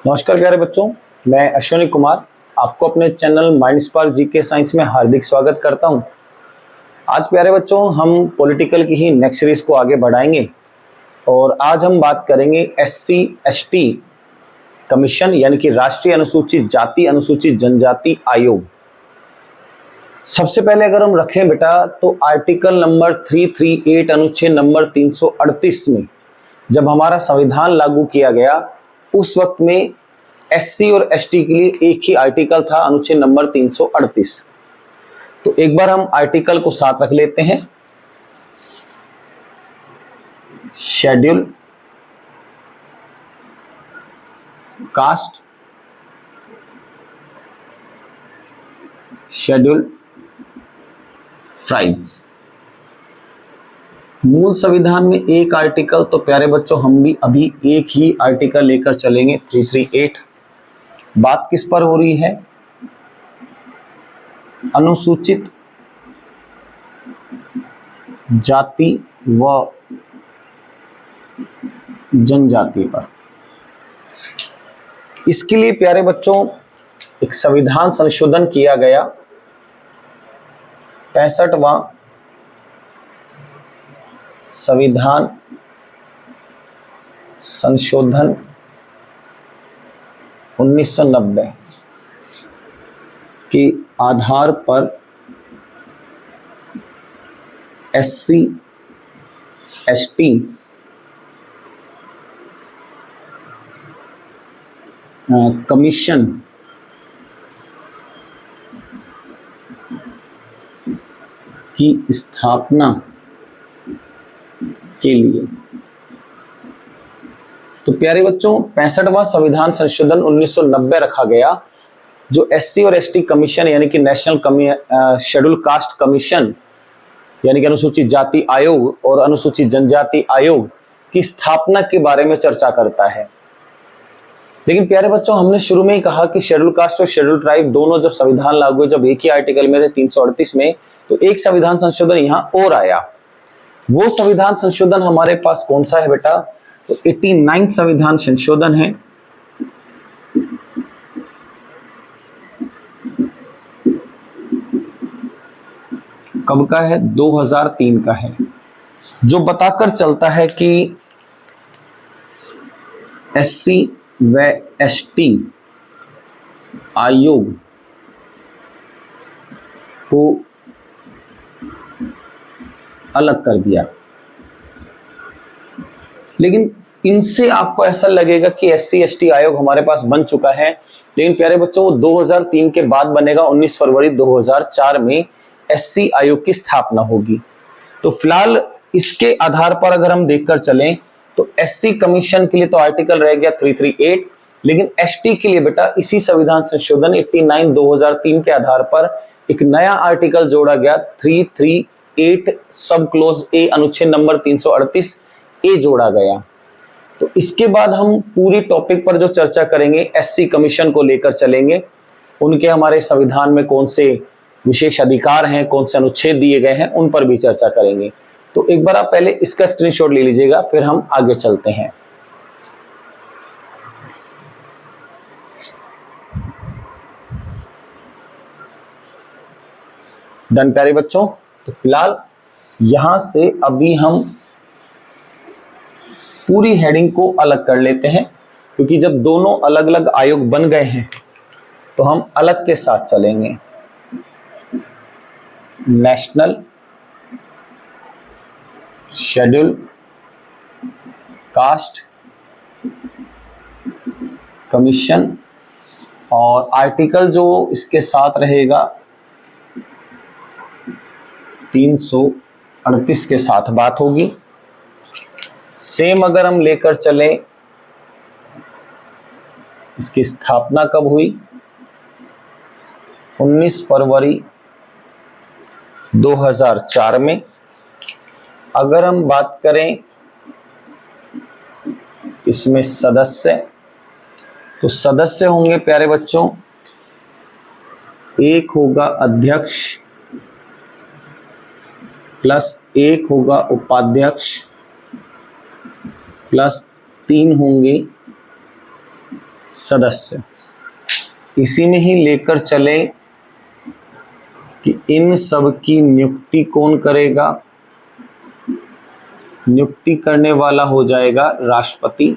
नमस्कार प्यारे बच्चों, मैं अश्विनी कुमार आपको अपने channel mind spark GK science में हार्दिक स्वागत करता हूं। आज प्यारे बच्चों हम पॉलिटिकल की ही नेक्स्ट सीरीज को आगे बढ़ाएंगे और आज हम बात करेंगे एससी एसटी कमीशन यानी कि राष्ट्रीय अनुसूचित जाति अनुसूचित जनजाति आयोग। सबसे पहले अगर हम रखें बेटा तो आर्टिकल नंबर 338 अनुच्छेद नंबर 338 में जब हमारा संविधान लागू किया गया उस वक्त में एससी और एसटी के लिए एक ही आर्टिकल था, अनुच्छेद नंबर 338। तो एक बार हम आर्टिकल को साथ रख लेते हैं। Schedule caste, schedule tribe. मूल संविधान में एक आर्टिकल, तो प्यारे बच्चों हम भी अभी एक ही आर्टिकल लेकर चलेंगे 338। बात किस पर हो रही है? अनुसूचित जाति व जनजाति पर। इसके लिए प्यारे बच्चों एक संविधान संशोधन किया गया, 65वां संविधान संशोधन 1990 के आधार पर एससी एसटी कमीशन की स्थापना के लिए। तो प्यारे बच्चों 65वां संविधान संशोधन 1990 रखा गया, जो एससी और एसटी कमीशन यानी कि नेशनल शेड्यूल कास्ट कमीशन यानी कि अनुसूचित जाति आयोग और अनुसूचित जनजाति आयोग की स्थापना के बारे में चर्चा करता है। लेकिन प्यारे बच्चों हमने शुरू में ही कहा कि शेड्यूल कास्ट और शेड्यूल ट्राइब दोनों जब संविधान लागू हुए, जब एक ही आर्टिकल में थे 338 में, तो एक संविधान संशोधन यहां और आया। वो संविधान संशोधन हमारे पास कौन सा है बेटा? तो 89 संविधान संशोधन है। कब का है? 2003 का है, जो बताकर चलता है कि एससी व एसटी आयोग को अलग कर दिया। लेकिन इनसे आपको ऐसा लगेगा कि एससी एसटी आयोग हमारे पास बन चुका है, लेकिन प्यारे बच्चों वो 2003 के बाद बनेगा। 19 फरवरी 2004 में एससी आयोग की स्थापना होगी। तो फिलहाल इसके आधार पर अगर हम देखकर चलें तो एससी कमीशन के लिए तो आर्टिकल रह गया 338, लेकिन एसटी के लिए बेटा इसी संविधान संशोधन 89 2003 के आधार पर एक नया आर्टिकल जोड़ा गया, 338 सब क्लोज ए अनुच्छेद नंबर 338 ए जोड़ा गया। तो इसके बाद हम पूरी टॉपिक पर जो चर्चा करेंगे एससी कमीशन को लेकर चलेंगे, उनके हमारे संविधान में कौन से विशेष अधिकार हैं, कौन से अनुच्छेद दिए गए हैं, उन पर भी चर्चा करेंगे। तो एक बार आप पहले इसका स्क्रीनशॉट ले लीजिएगा, फिर हम आगे चलते हैं। डन प्यारे बच्चों। तो फिलहाल यहां से अभी हम पूरी हेडिंग को अलग कर लेते हैं, क्योंकि जब दोनों अलग अलग आयोग बन गए हैं तो हम अलग के साथ चलेंगे। नेशनल शेड्यूल कास्ट कमीशन, और आर्टिकल जो इसके साथ रहेगा 338 के साथ बात होगी। सेम अगर हम लेकर चलें इसकी स्थापना कब हुई? 19 फरवरी 2004 में। अगर हम बात करें इसमें सदस्य, तो सदस्य होंगे प्यारे बच्चों, एक होगा अध्यक्ष प्लस एक होगा उपाध्यक्ष प्लस 3 होंगे सदस्य। इसी में ही लेकर चले कि इन सब की नियुक्ति कौन करेगा? नियुक्ति करने वाला हो जाएगा राष्ट्रपति।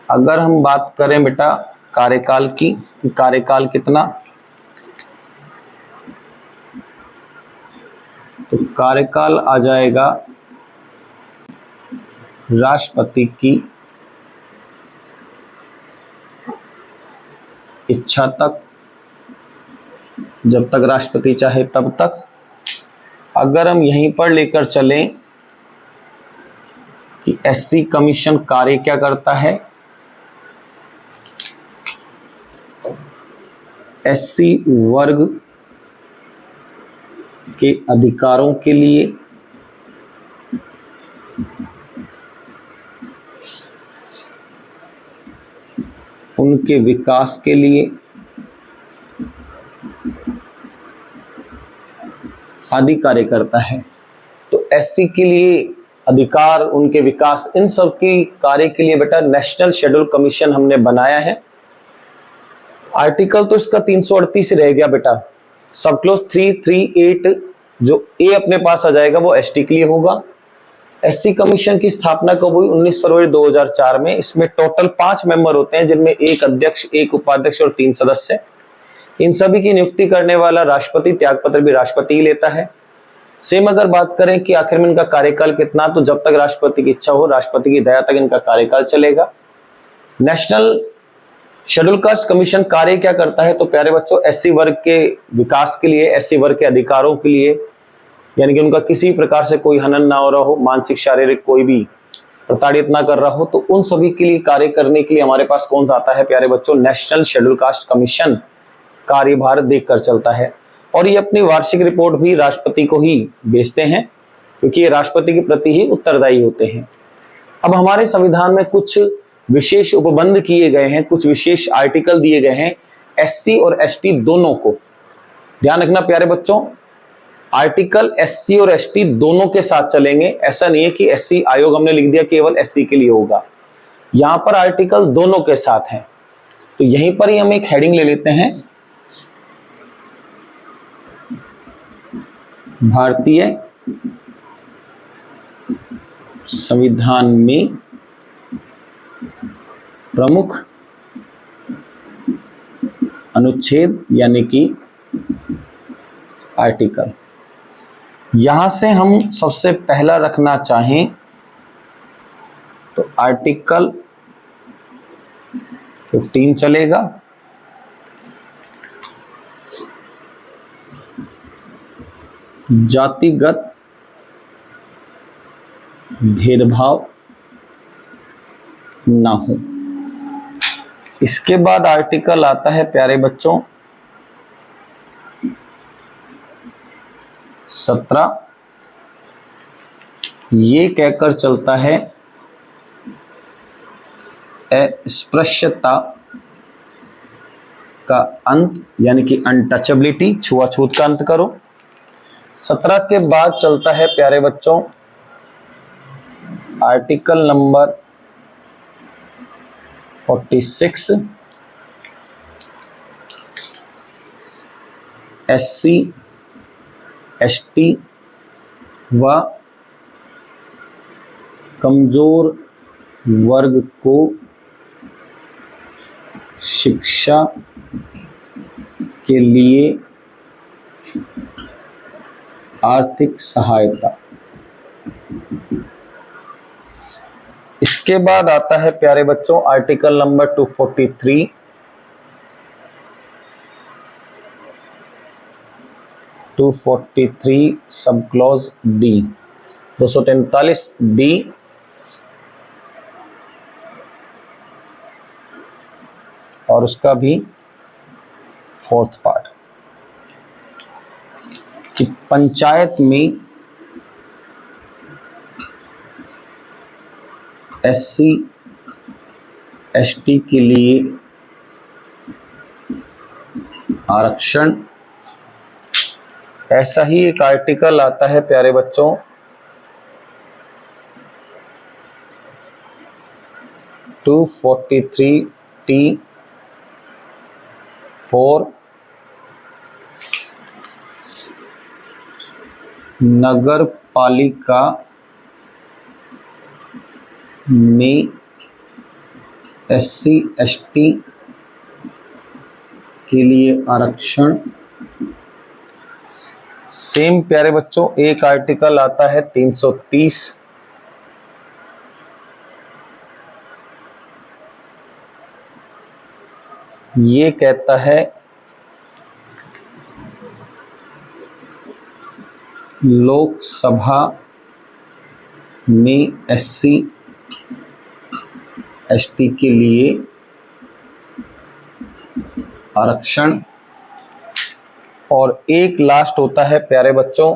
अगर हम बात करें बेटा कार्यकाल की, कार्यकाल कितना, तो कार्यकाल आ जाएगा राष्ट्रपति की इच्छा तक, जब तक राष्ट्रपति चाहे तब तक। अगर हम यहीं पर लेकर चलें कि एससी कमीशन कार्य क्या करता है, एससी वर्ग के अधिकारों के लिए उनके विकास के लिए आदि कार्य करता है। तो एससी के लिए अधिकार, उनके विकास, इन सब की कार्य के लिए बेटा नेशनल शेड्यूल कमीशन हमने बनाया है। आर्टिकल तो इसका 338 रह गया बेटा। सब क्लोज 338 जो ए अपने पास आ जाएगा वो एसटी के लिए होगा। एससी कमीशन की स्थापना कब हुई? 19 फरवरी 2004 में। इसमें टोटल 5 मेंबर होते हैं, जिनमें एक अध्यक्ष, एक उपाध्यक्ष और 3 सदस्य। इन सभी की नियुक्ति करने वाला राष्ट्रपति, त्यागपत्र भी राष्ट्रपति ही लेता है। सेम अगर बात करें कि आखिर में इनका कार्यकाल कितना, तो जब तक राष्ट्रपति की इच्छा हो, राष्ट्रपति की दया तक इनका कार्यकाल चलेगा। नेशनल शेड्यूल कास्ट कमीशन कार्य क्या करता है? तो प्यारे बच्चों, एससी वर्ग के विकास के लिए, एससी वर्ग के अधिकारों के लिए, यानी कि उनका किसी प्रकार से कोई हनन ना हो रहा हो, मानसिक शारीरिक कोई भी प्रताड़ित ना कर रहा हो, तो उन सभी के लिए कार्य करने के लिए हमारे पास कौन सा आता है प्यारे बच्चों? नेशनल शेड्यूल कास्ट कमीशन कार्यभार देखकर चलता है। और ये अपनी वार्षिक रिपोर्ट भी राष्ट्रपति को ही भेजते हैं, क्योंकि ये राष्ट्रपति के प्रति ही उत्तरदायी होते हैं। अब हमारे संविधान में कुछ विशेष उपबंध किए गए हैं, कुछ विशेष आर्टिकल दिए गए हैं एससी और एसटी दोनों को। ध्यान रखना प्यारे बच्चों, आर्टिकल एससी और एसटी दोनों के साथ चलेंगे। ऐसा नहीं है कि एससी आयोग हमने लिख दिया केवल एससी के लिए होगा, यहां पर आर्टिकल दोनों के साथ हैं। तो यहीं पर ही हम एक हेडिंग ले लेते हैं, भारतीय संविधान में प्रमुख अनुच्छेद यानी कि आर्टिकल। यहां से हम सबसे पहला रखना चाहें तो आर्टिकल 15 चलेगा। जातिगत भेदभाव ना हो। इसके बाद आर्टिकल आता है प्यारे बच्चों 17। ये कहकर चलता है अस्पृश्यता का अंत, यानी कि अनटचेबिलिटी, छुआछूत का अंत करो। 17 के बाद चलता है प्यारे बच्चों आर्टिकल नंबर 46, एससी एसटी व कमजोर वर्ग को शिक्षा के लिए आर्थिक सहायता। इसके बाद आता है प्यारे बच्चों article number 243, sub clause D, 243 D और उसका भी 4th पार्ट कि पंचायत में एससी एसटी के लिए आरक्षण। ऐसा ही एक आर्टिकल आता है प्यारे बच्चों 243T4 नगर पालिका में SC/ST के लिए आरक्षण। सेम प्यारे बच्चों एक आर्टिकल आता है 330, ये कहता है लोकसभा में SC/ST के लिए आरक्षण। और एक लास्ट होता है प्यारे बच्चों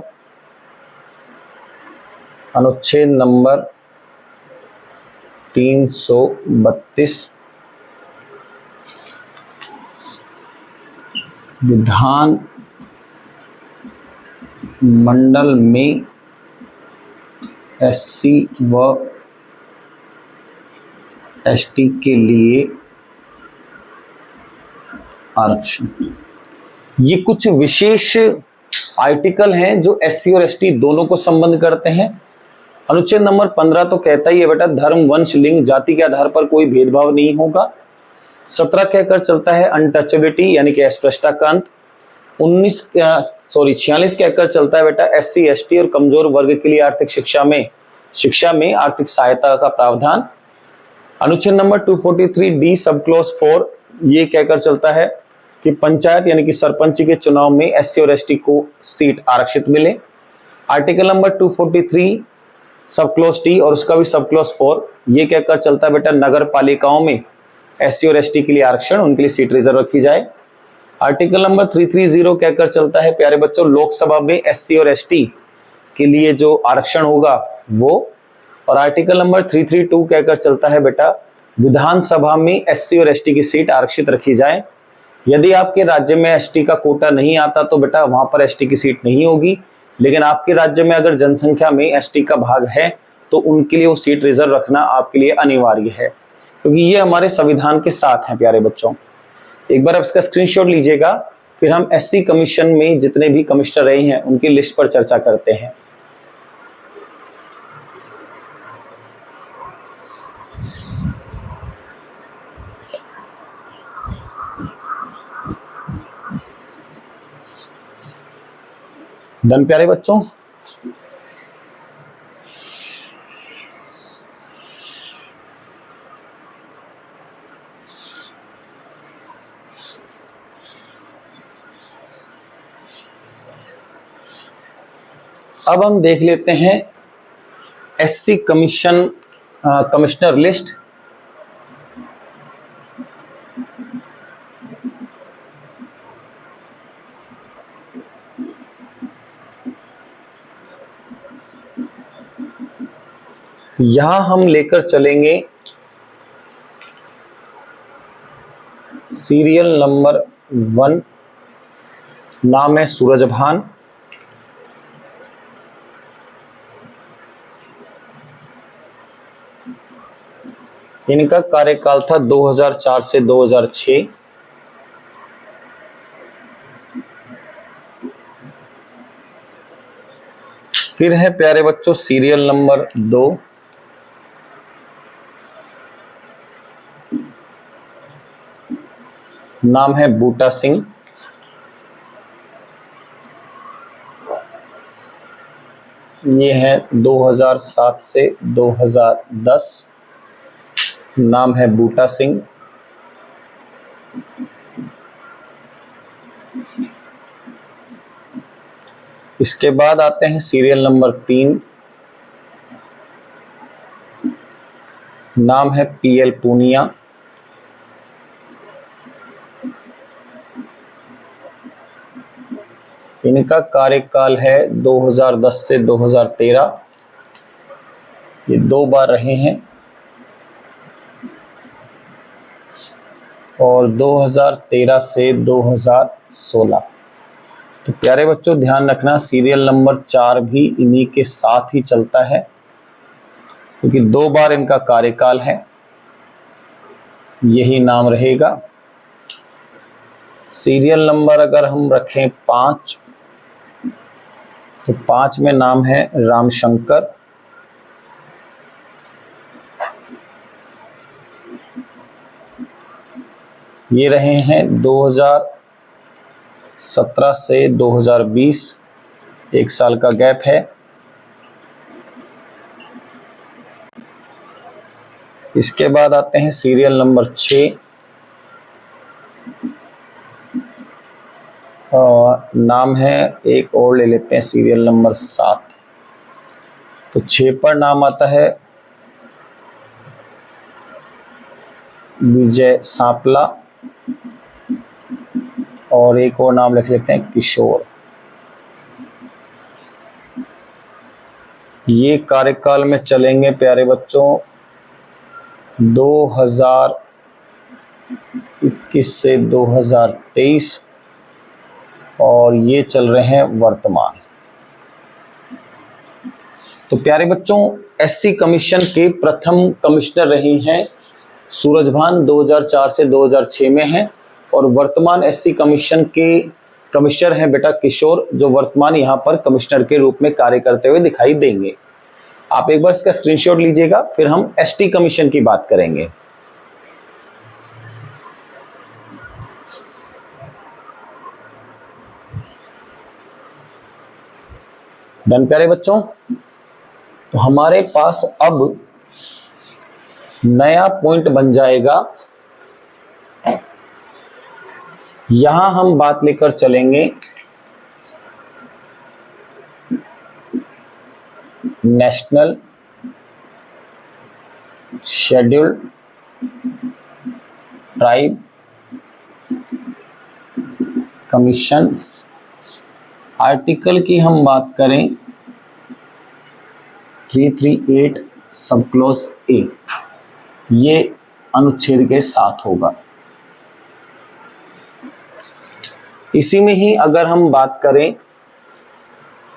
अनुच्छेद नंबर 332 विधान मंडल में SC व ST के लिए आरक्षण। ये कुछ विशेष आर्टिकल हैं जो SC और ST दोनों को संबंध करते हैं। अनुच्छेद नंबर 15 तो कहता ही है बेटा धर्म, वंश, लिंग, जाति के आधार पर कोई भेदभाव नहीं होगा। 17 कहकर चलता है अनटचेबिलिटी यानी कि अस्पृश्यता का अंत। 46 कहकर चलता है बेटा SC ST और कमजोर वर्ग के लिए आर्थिक शिक्षा में आर्थिक सहायता का प्रावधान। अनुच्छेद नंबर 243D सब क्लॉज 4 ये कहकर चलता है कि पंचायत यानी कि सरपंच के चुनाव में SC और ST को सीट आरक्षित मिले। Article number 243 sub clause T और उसका भी सब क्लॉज 4 ये कहकर चलता है बेटा नगर पालिकाओं में SC और ST के लिए आरक्षण, उनके लिए सीट रिजर्व रखी जाए। आर्टिकल नंबर 330 कहकर चलता है प्यारे बच्चों लोकसभा में SC और ST के लिए जो आरक्षण होगा वो। और आर्टिकल नंबर 332 कहकर चलता है बेटा विधानसभा में SC और ST की सीट आरक्षित रखी जाए। यदि आपके राज्य में ST का कोटा नहीं आता तो बेटा वहां पर ST की सीट नहीं होगी, लेकिन आपके राज्य में अगर जनसंख्या में ST का भाग है तो उनके लिए वो सीट रिजर्व रखना आपके लिए अनिवार्य है, क्योंकि ये हमारे संविधान के साथ हैं प्यारे बच्चों। एक बार आप इसका स्क्रीनशॉट लीजिएगा, फिर हम SC कमीशन में जितने भी कमिश्नर रहे हैं उनकी लिस्ट पर चर्चा करते हैं। डन प्यारे बच्चों। अब हम देख लेते हैं SC कमिश्नर लिस्ट। यहां हम लेकर चलेंगे सीरियल नंबर 1, नाम है सूरजभान। इनका कार्यकाल था 2004 से 2006। फिर है प्यारे बच्चों सीरियल नंबर 2, नाम है बूटा सिंह। ये है 2007 से 2010, नाम है बूटा सिंह। इसके बाद आते हैं सीरियल नंबर 3, नाम है PL पूनिया। इनका कार्यकाल है 2010 से 2013, ये 2 बार रहे हैं। और 2013 से 2016। तो प्यारे बच्चों ध्यान रखना सीरियल नंबर 4 भी इन्हीं के साथ ही चलता है, क्योंकि 2 बार इनका कार्यकाल है। यही नाम रहेगा। सीरियल नंबर अगर हम रखें 5, तो 5 में नाम है रामशंकर। ये रहे हैं 2017 से 2020, 1 साल का गैप है। इसके बाद आते हैं सीरियल नंबर 6, और नाम है, एक और ले लेते हैं सीरियल नंबर 7। तो 6 पर नाम आता है विजय सांपला, और एक और नाम लिख लेते हैं किशोर। ये कार्यकाल में चलेंगे प्यारे बच्चों 2021 से 2023, और ये चल रहे हैं वर्तमान। तो प्यारे बच्चों, एससी कमीशन के प्रथम कमिश्नर रही हैं सूरजभान, 2004 से 2006 में हैं, और वर्तमान एससी कमीशन के कमिश्नर हैं बेटा किशोर, जो वर्तमान यहाँ पर कमिश्नर के रूप में कार्य करते हुए दिखाई देंगे। आप एक बार इसका स्क्रीनशॉट लीजिएगा, फिर हम एसटी कमीशन की बात करेंगे। डन प्यारे बच्चों, तो हमारे पास अब नया पॉइंट बन जाएगा। यहां हम बात लेकर चलेंगे national scheduled tribe commission. Article की हम बात करें 338 सब क्लॉज ए, ये अनुच्छेद के साथ होगा। इसी में ही अगर हम बात करें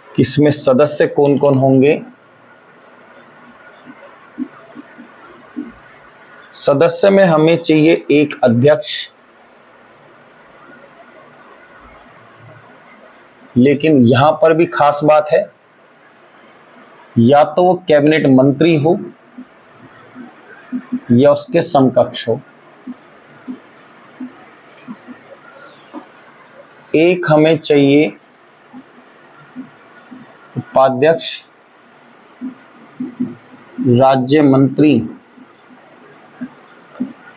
कि इसमें सदस्य कौन कौन होंगे, सदस्य में हमें चाहिए एक अध्यक्ष, लेकिन यहां पर भी खास बात है, या तो वो कैबिनेट मंत्री हो या उसके समकक्ष हो। एक हमें चाहिए उपाध्यक्ष राज्य मंत्री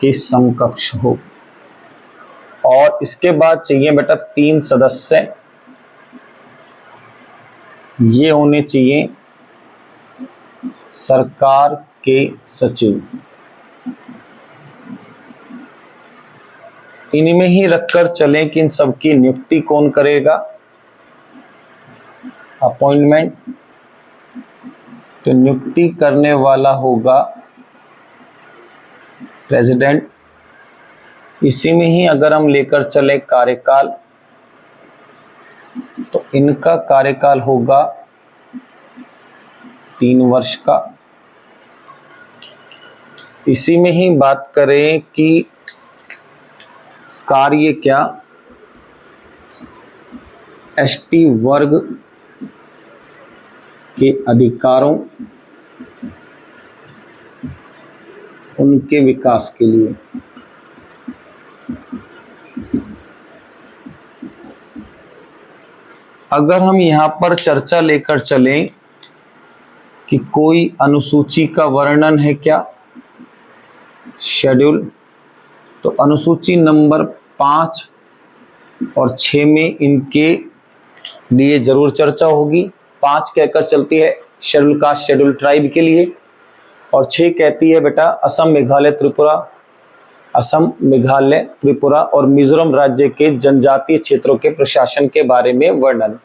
के समकक्ष हो, और इसके बाद चाहिए बेटा 3 सदस्य, ये होने चाहिए सरकार के सचिव। इनमें ही रखकर चलें कि इन सबकी नियुक्ति कौन करेगा, अपॉइंटमेंट। तो नियुक्ति करने वाला होगा प्रेसिडेंट। इसी में ही अगर हम लेकर चले कार्यकाल, तो इनका कार्यकाल होगा 3 वर्ष का। इसी में ही बात करें कि कार्य क्या, एसटी वर्ग के अधिकारों, उनके विकास के लिए। अगर हम यहां पर चर्चा लेकर चलें कि कोई अनुसूची का वर्णन है क्या, शेड्यूल, तो अनुसूची नंबर 5 और 6 में इनके लिए जरूर चर्चा होगी। 5 कहकर चलती है शेड्यूल कास्ट शेड्यूल ट्राइब के लिए, और 6 कहती है बेटा असम मेघालय त्रिपुरा, असम मेघालय त्रिपुरा और मिजोरम राज्य के जनजातीय क्षेत्रों के प्रशासन के बारे में वर्णन।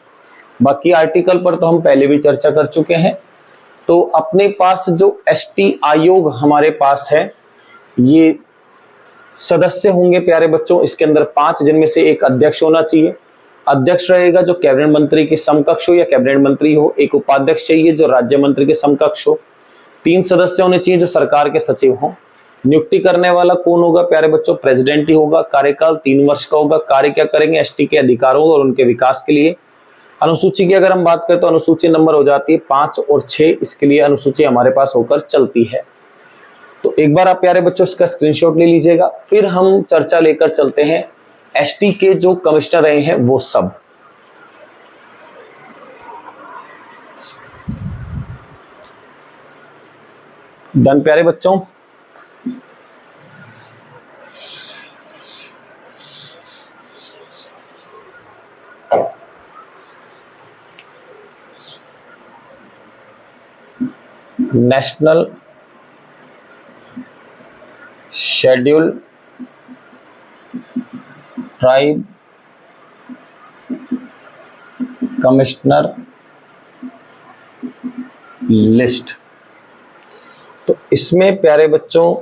बाकी आर्टिकल पर तो हम पहले भी चर्चा कर चुके हैं। तो अपने पास जो एसटी आयोग हमारे पास है, ये सदस्य होंगे प्यारे बच्चों, इसके अंदर 5, जिनमें से एक अध्यक्ष होना चाहिए। अध्यक्ष रहेगा जो कैबिनेट मंत्री के समकक्ष हो या कैबिनेट मंत्री हो। एक उपाध्यक्ष चाहिए जो राज्य मंत्री के समकक्ष हो। 3 सदस्य होने चाहिए जो सरकार के सचिव हों। नियुक्ति करने वाला कौन होगा प्यारे बच्चों? प्रेसिडेंट ही होगा। कार्यकाल 3 वर्ष का होगा। कार्य क्या करेंगे? एसटी के अधिकारों और उनके विकास के लिए। अनुसूची की अगर हम बात करें तो अनुसूची नंबर हो जाती है 5 और 6, इसके लिए अनुसूची हमारे पास होकर चलती है। तो एक बार आप प्यारे बच्चों इसका स्क्रीनशॉट ले लीजिएगा। फिर हम चर्चा लेकर चलते हैं एसटी के जो कमिश्नर रहे हैं वो सब। डन प्यारे बच्चों? National schedule tribe commissioner list. तो इसमें प्यारे बच्चों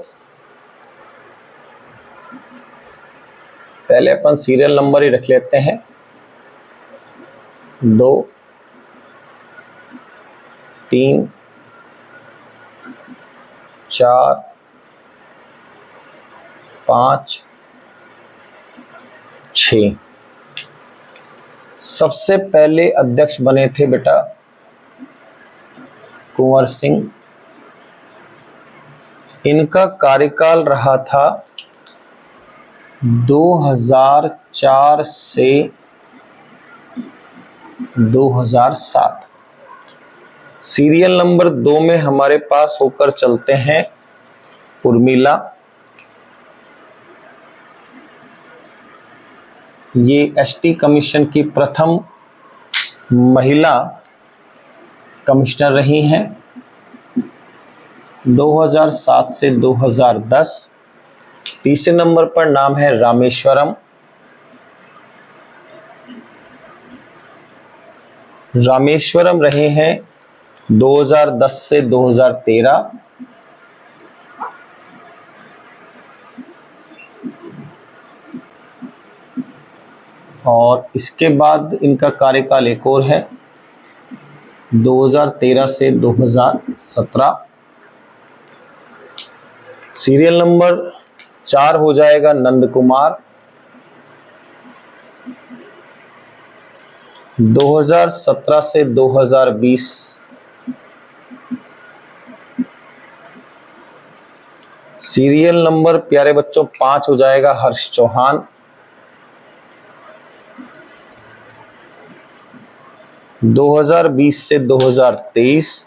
पहले अपन सीरियल नंबर ही रख लेते हैं। 2, 3, 4, 5, 6। सबसे पहले अध्यक्ष बने थे बेटा कुंवर सिंह। इनका कार्यकाल रहा था 2004 से 2007। सीरियल नंबर 2 में हमारे पास होकर चलते हैं उर्मिला। ये एसटी कमीशन की प्रथम महिला कमिश्नर रही हैं 2007 से 2010। तीसरे नंबर पर नाम है रामेश्वरम। रामेश्वरम रहे हैं 2010 से 2013। और इसके बाद इनका कार्यकाल एक और है 2013 से 2017। सीरियल नंबर 4 हो जाएगा नंद कुमार। 2017 से 2020। सीरियल नंबर प्यारे बच्चों 5 हो जाएगा हर्ष चौहान। 2020 से 2023।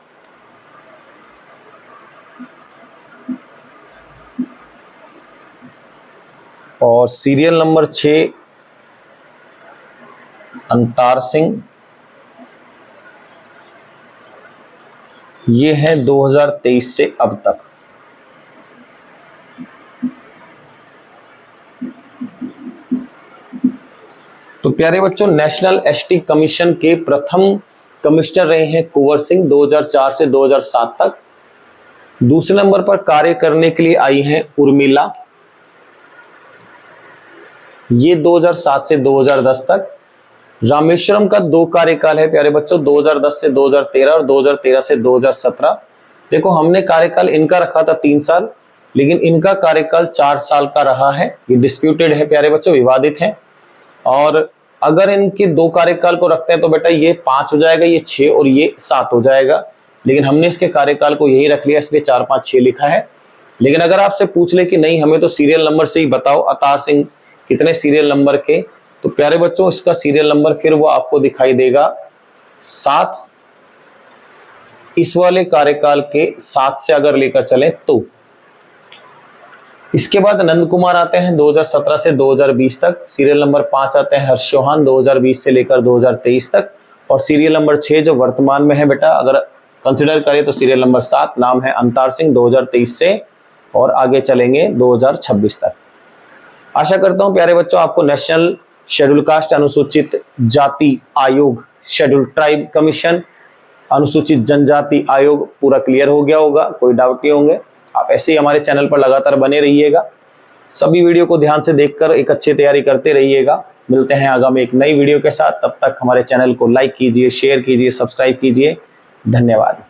और सीरियल नंबर 6 अंतार सिंह। ये है 2023 से अब तक। तो प्यारे बच्चों नेशनल एसटी कमीशन के प्रथम कमिश्नर रहे हैं कुंवर सिंह 2004 से 2007 तक। दूसरे नंबर पर कार्य करने के लिए आई हैं उर्मिला। ये 2007 से 2010 तक। रामेश्वरम का 2 कार्यकाल है प्यारे बच्चों 2010 से 2013 और 2013 से 2017। देखो हमने कार्यकाल इनका रखा था 3 साल, लेकिन इनका कार्यकाल 4 साल का रहा है। ये डिस्प्यूटेड है प्यारे बच्चों, विवादित है। और अगर इनके 2 कार्यकाल को रखते हैं तो बेटा ये 5 हो जाएगा, ये 6 और ये 7 हो जाएगा। लेकिन हमने इसके कार्यकाल को यही रख लिया, इसलिए 4, 5, 6 लिखा है। लेकिन अगर आपसे पूछ ले कि नहीं हमें तो सीरियल नंबर से ही बताओ अतार सिंह कितने सीरियल नंबर के, तो प्यारे बच्चों इसका सीरियल नंबर फिर वो आपको दिखाई देगा 7। इस वाले कार्यकाल के 7 से अगर लेकर चले तो। इसके बाद नंद कुमार आते हैं 2017 से 2020 तक। सीरियल नंबर 5 आते हैं हर्ष चौहान 2020 से लेकर 2023 तक। और सीरियल नंबर 6 जो वर्तमान में है बेटा अगर कंसिडर करें तो सीरियल नंबर 7 नाम है अंतार सिंह 2023 से और आगे चलेंगे 2026 तक। आशा करता हूं प्यारे बच्चों आपको नेशनल शेड्यूल कास्ट अनुसूचित जाति आयोग, शेड्यूल ट्राइब कमीशन, अनुसूचित जनजाति आयोग पूरा क्लियर हो गया होगा, कोई डाउट नहीं होंगे। आप ऐसे ही हमारे चैनल पर लगातार बने रहिएगा, सभी वीडियो को ध्यान से देखकर एक अच्छी तैयारी करते रहिएगा। मिलते हैं आगामी एक नई वीडियो के साथ, तब तक हमारे चैनल को लाइक कीजिए, शेयर कीजिए, सब्सक्राइब कीजिए। धन्यवाद।